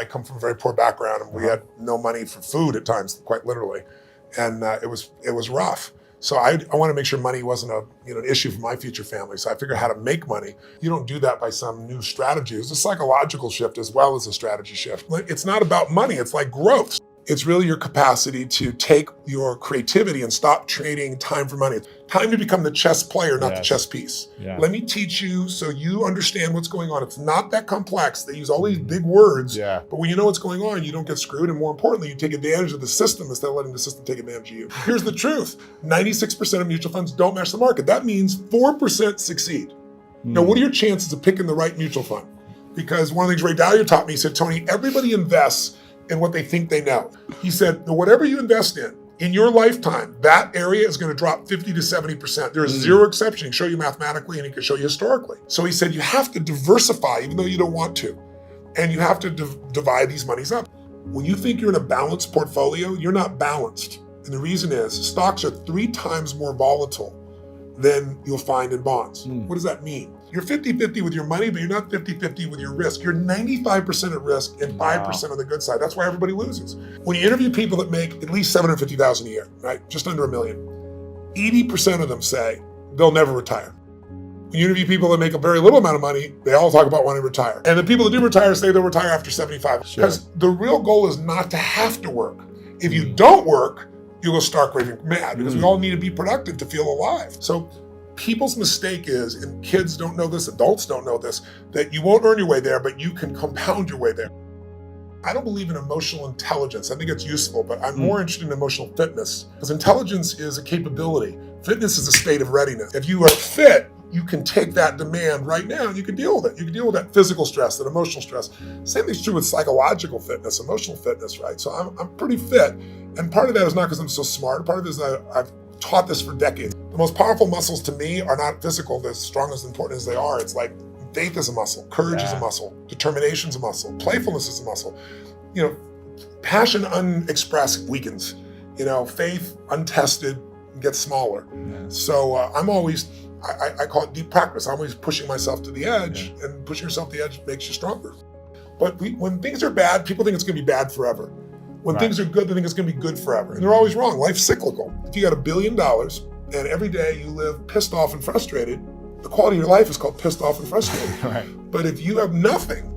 I come from a very poor background, and we had no money for food at times, quite literally. And it was rough. So I want to make sure money wasn't an issue for my future family. So I figured out how to make money. You don't do that by some new strategy. It's a psychological shift as well as a strategy shift. It's not about money. It's like growth. It's really your capacity to take your creativity and stop trading time for money. Time to become the chess player, not the chess piece. Yeah. Let me teach you so you understand what's going on. It's not that complex. They use all these big words, but when you know what's going on, you don't get screwed. And more importantly, you take advantage of the system instead of letting the system take advantage of you. Here's the truth. 96% of mutual funds don't match the market. That means 4% succeed. Now, what are your chances of picking the right mutual fund? Because one of the things Ray Dalio taught me, he said, Tony, everybody invests in what they think they know. He said, whatever you invest in your lifetime, that area is going to drop 50 to 70%. There is zero exception. He can show you mathematically and he can show you historically. So he said, you have to diversify even though you don't want to. And you have to divide these monies up. When you think you're in a balanced portfolio, you're not balanced. And the reason is stocks are 3 times more volatile than you'll find in bonds. What does that mean? You're 50-50 with your money, but you're not 50-50 with your risk. You're 95% at risk and 5% on the good side. That's why everybody loses. When you interview people that make at least $750,000 a year, right? Just under $1 million, 80% of them say they'll never retire. When you interview people that make a very little amount of money, they all talk about wanting to retire. And the people that do retire say they'll retire after 75. Because the real goal is not to have to work. If you don't work, you'll go stark raving mad because we all need to be productive to feel alive. So people's mistake is, and kids don't know this, adults don't know this, that you won't earn your way there, but you can compound your way there. I don't believe in emotional intelligence. I think it's useful, but I'm more interested in emotional fitness because intelligence is a capability. Fitness is a state of readiness. If you are fit, you can take that demand right now and you can deal with it. You can deal with that physical stress, that emotional stress. Same thing's true with psychological fitness, emotional fitness, right? So I'm pretty fit. And part of that is not because I'm so smart. Part of it is I've taught this for decades. The most powerful muscles to me are not physical, they're as strong as important as they are. It's like faith is a muscle, courage is a muscle, determination is a muscle, playfulness is a muscle. Passion unexpressed weakens. Faith untested gets smaller. So I'm always, I call it deep practice. I'm always pushing myself to the edge, and pushing yourself to the edge makes you stronger. But when things are bad, people think it's going to be bad forever. When things are good, they think it's going to be good forever. And they're always wrong. Life's cyclical. If you got $1 billion and every day you live pissed off and frustrated, the quality of your life is called pissed off and frustrated. But if you have nothing,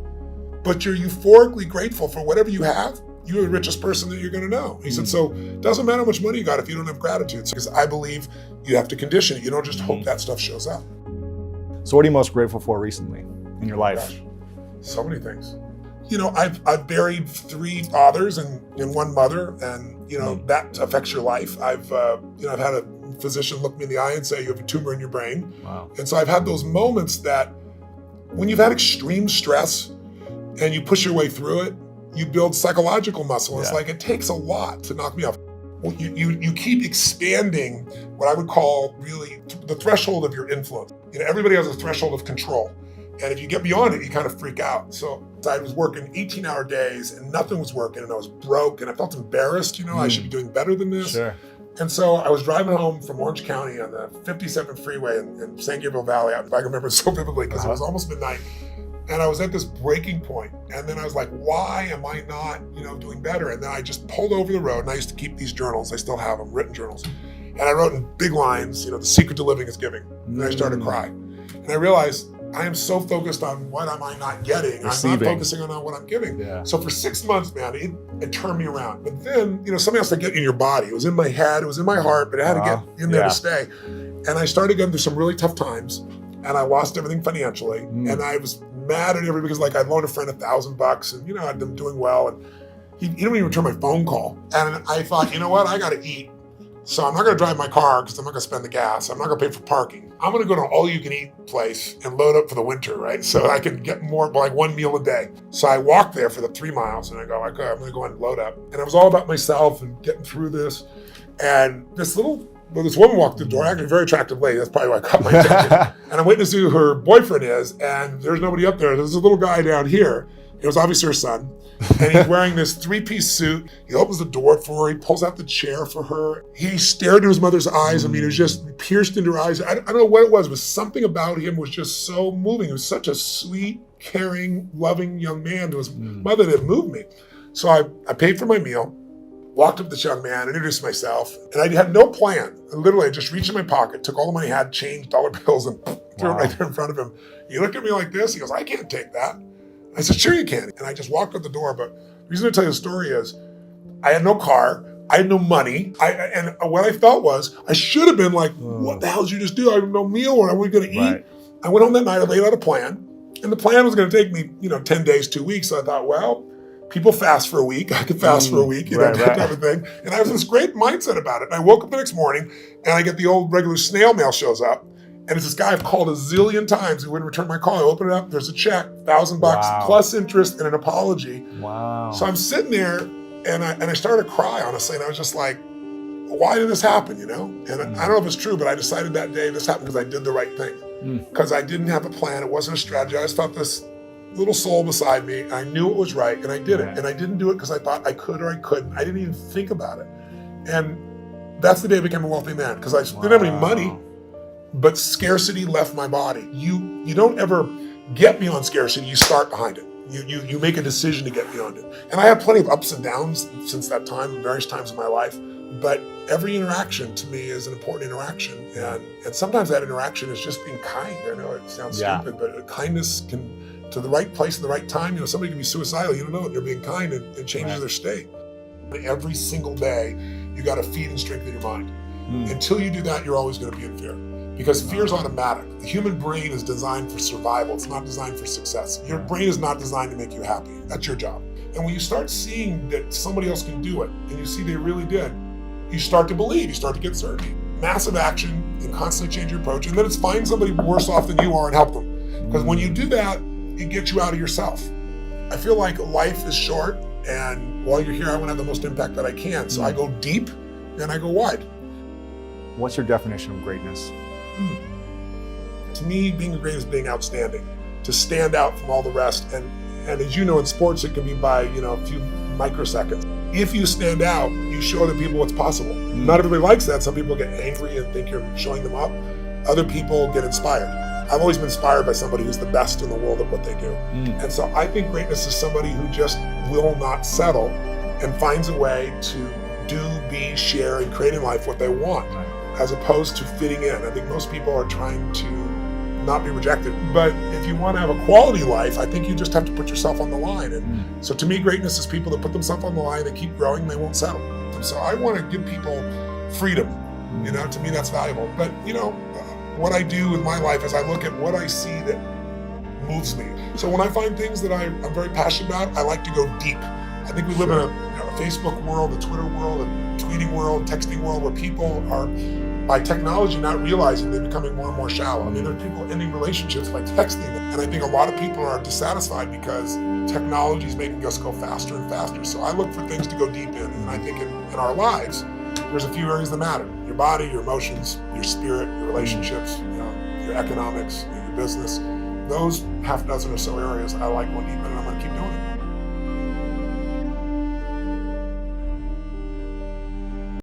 but you're euphorically grateful for whatever you have, you're the richest person that you're going to know. He said, so it doesn't matter how much money you got if you don't have gratitude. Because I believe you have to condition it. You don't just hope that stuff shows up. So what are you most grateful for recently in your life? Gosh, so many things. I've buried 3 fathers and 1 mother, and that affects your life. I've had a physician look me in the eye and say you have a tumor in your brain. Wow. And so I've had those moments that when you've had extreme stress and you push your way through it, you build psychological muscle. It's like it takes a lot to knock me off. You keep expanding what I would call really the threshold of your influence. Everybody has a threshold of control. And if you get beyond it, you kind of freak out. So I was working 18-hour days and nothing was working and I was broke and I felt embarrassed, I should be doing better than this. Sure. And so I was driving home from Orange County on the 57 freeway in San Gabriel Valley. I can remember it so vividly because it was almost midnight. And I was at this breaking point. And then I was like, why am I not, doing better? And then I just pulled over the road, and I used to keep these journals. I still have them, written journals. And I wrote in big lines, the secret to living is giving. And I started crying. And I realized I am so focused on what am I not getting. I'm not focusing on what I'm giving. Yeah. So for 6 months, man, it turned me around. But then, something else to get in your body. It was in my head, it was in my heart, but it had to get in there to stay. And I started going through some really tough times, and I lost everything financially. And I was mad at everybody because I loaned a friend $1,000 and I'd been doing well, and he didn't even return my phone call. And I thought, I got to eat. So I'm not going to drive my car because I'm not going to spend the gas. I'm not going to pay for parking. I'm going to go to an all-you-can-eat place and load up for the winter, right? So I can get more, like 1 meal a day. So I walked there for the 3 miles, and I go, okay, I'm going to go and load up. And it was all about myself and getting through this. And this woman walked through the door, actually a very attractive lady. That's probably why I caught my attention. And I'm waiting to see who her boyfriend is, and there's nobody up there. There's a little guy down here. It was obviously her son. And he's wearing this 3-piece suit. He opens the door for her. He pulls out the chair for her. He stared into his mother's eyes. I mean, it was just pierced into her eyes. I don't know what it was, but something about him was just so moving. It was such a sweet, caring, loving young man to his mother that moved me. So I paid for my meal, walked up to this young man, introduced myself, and I had no plan. I just reached in my pocket, took all the money I had, changed dollar bills, and threw it right there in front of him. He looked at me like this. He goes, I can't take that. I said, sure you can. And I just walked out the door. But the reason I tell you the story is I had no car. I had no money. And what I felt was I should have been like, what the hell did you just do? I have no meal. What are we going to eat? Right. I went home that night. I laid out a plan. And the plan was going to take me, 10 days, 2 weeks. So I thought, well, people fast for a week. I could fast for a week, that type of thing. And I have this great mindset about it. And I woke up the next morning and I get the old regular snail mail shows up. And it's this guy I've called a zillion times who wouldn't return my call. I open it up. There's a check, $1,000 plus interest and an apology. Wow. So I'm sitting there and I started to cry, honestly. And I was just like, why did this happen, And I don't know if it's true, but I decided that day this happened because I did the right thing. Because I didn't have a plan. It wasn't a strategy. I just felt this little soul beside me. I knew it was right and I did it. And I didn't do it because I thought I could or I couldn't. I didn't even think about it. And that's the day I became a wealthy man because I didn't have any money, but scarcity left my body. You don't ever get beyond scarcity. You start behind it. You make a decision to get beyond it. And I had plenty of ups and downs since that time, various times in my life. But every interaction to me is an important interaction. And sometimes that interaction is just being kind. I know it sounds stupid, but kindness can, to the right place at the right time, somebody can be suicidal, you don't know it, they're being kind and it changes their state. Every single day, you got to feed and strengthen your mind. Until you do that, you're always going to be in fear. Because fear is automatic. The human brain is designed for survival. It's not designed for success. Your brain is not designed to make you happy. That's your job. And when you start seeing that somebody else can do it, and you see they really did, you start to believe, you start to get certainty. Massive action and constantly change your approach. And then it's find somebody worse off than you are and help them. Because when you do that, it gets you out of yourself. I feel like life is short, and while you're here, I want to have the most impact that I can. So I go deep and I go wide. What's your definition of greatness? To me, being great is being outstanding, to stand out from all the rest. And as you know, in sports, it can be by a few microseconds. If you stand out, you show other people what's possible. Not everybody likes that. Some people get angry and think you're showing them up. Other people get inspired. I've always been inspired by somebody who's the best in the world at what they do. And so I think greatness is somebody who just will not settle and finds a way to do, be, share, and create in life what they want, as opposed to fitting in. I think most people are trying to not be rejected. But if you want to have a quality life, I think you just have to put yourself on the line. And so to me, greatness is people that put themselves on the line, they keep growing, they won't settle. And so I want to give people freedom. To me, that's valuable. But, what I do with my life is I look at what I see that moves me. So when I find things that I'm very passionate about, I like to go deep. I think we live in a Facebook world, a Twitter world, a tweeting world, texting world, where people are, by technology, not realizing they're becoming more and more shallow. I mean, there are people ending relationships by texting them. And I think a lot of people are dissatisfied because technology is making us go faster and faster. So I look for things to go deep in. And I think in our lives, there's a few areas that matter. Your body, your emotions, your spirit, your relationships, your economics, your business. Those half dozen or so areas I like going deep in, and I'm going to keep doing it.